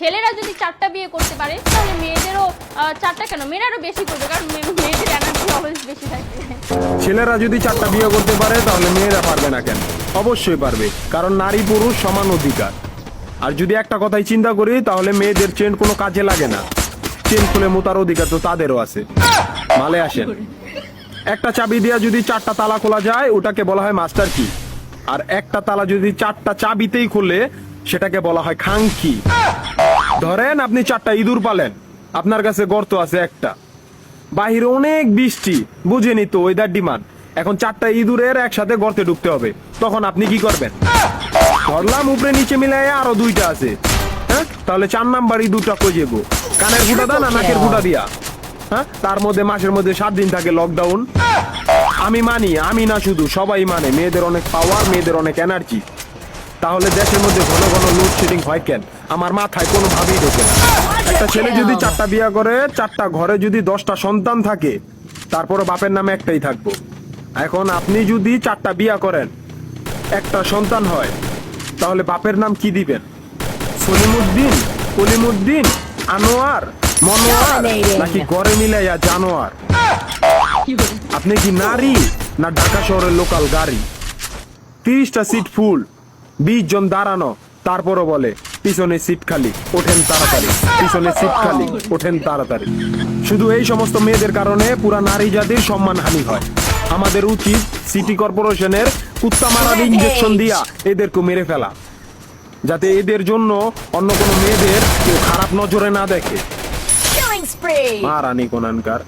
ছেলেরা যদি 4টা বিয়ে করতে পারে তাহলে মেয়েদেরও 4টা কেন, মেয়েরাও বেশি করবে, কারণ মেয়েদের এনার্জি অলওয়েজ বেশি থাকে। ছেলেরা যদি 4টা বিয়ে করতে পারে তাহলে মেয়েরা পারবে না কেন? অবশ্যই পারবে, কারণ নারী পুরুষ সমান অধিকার। আর যদি একটা কথাই চিন্তা করি তাহলে মেয়েদের চেন কোনো কাজে লাগে না, চেন খুলে মোতার অধিকার তো তাদেরও আছে। মালে আসেন, একটা চাবি দিয়া যদি 4টা তালা খোলা যায় ওটাকে বলা হয় মাস্টার কি, আর একটা তালা যদি 4টা চাবিতেই খুলে সেটাকে বলা হয় খাঙ্কি। ধরেন আপনি 4টা ইঁদুর পালেন, আপনার কাছে গর্ত আছে একটা, বাহিরে অনেক বৃষ্টি, বুঝেনি তো ওয়েদার ডিমান্ড, এখন 4টা ইঁদুরের একসাথে গর্তে ঢুকতে হবে, তখন আপনি কি করবেন? ধরলাম উপরে নিচে মিলাইয়া আরো 2টা আছে, হ্যাঁ, তাহলে 4 নাম্বার ইঁদুরটা কই যাবো? কানের ফুটা দেন না নাকের ফুটা দিয়া? হ্যাঁ, তার মধ্যে মাসের মধ্যে 7 দিন থাকে লকডাউন। আমি মানি, আমি না শুধু সবাই মানে, মেয়েদের অনেক পাওয়ার, মেয়েদের অনেক এনার্জি। তাহলে দেশের মধ্যে ঘন ঘন লোডশেডিং হয় কেন? আমার মাথায় কোনোভাবেই ঢোকে না। একটা ছেলে যদি 4টা বিয়ে করে, 4টা ঘরে যদি 10টা সন্তান থাকে, তারপরও বাপের নামে একটাই থাকবো। এখন আপনি যদি 4টা বিয়ে করেন, একটা সন্তান হয়, তাহলে বাপের নাম কি দিবেন? সলিমুদ্দিন, কলিমুদ্দিন, আনোয়ার, মনোয়ার, নাকি ঘরে মিলাইয়া জানোয়ার? আপনি কি নারী না ঢাকা শহরের লোকাল গাড়ি? 30টা সিট ফুল, 20 জন দাঁড়ানো, তারপরও বলে পিছনে সিট খালি, ওঠেন তাড়াতাড়ি, পিছনে সিট খালি, ওঠেন তাড়াতাড়ি। শুধু এই সমস্ত মেয়েদের কারণে পুরা নারী জাতির সম্মানহানি হয়। আমাদের উচিত সিটি কর্পোরেশনের কুত্তা মারার ইঞ্জেকশন দিয়া এদেরকে মেরে ফেলা, যাতে এদের জন্য অন্য কোনো মেয়েদের কেউ খারাপ নজরে না দেখে। মারানি কোনানকার।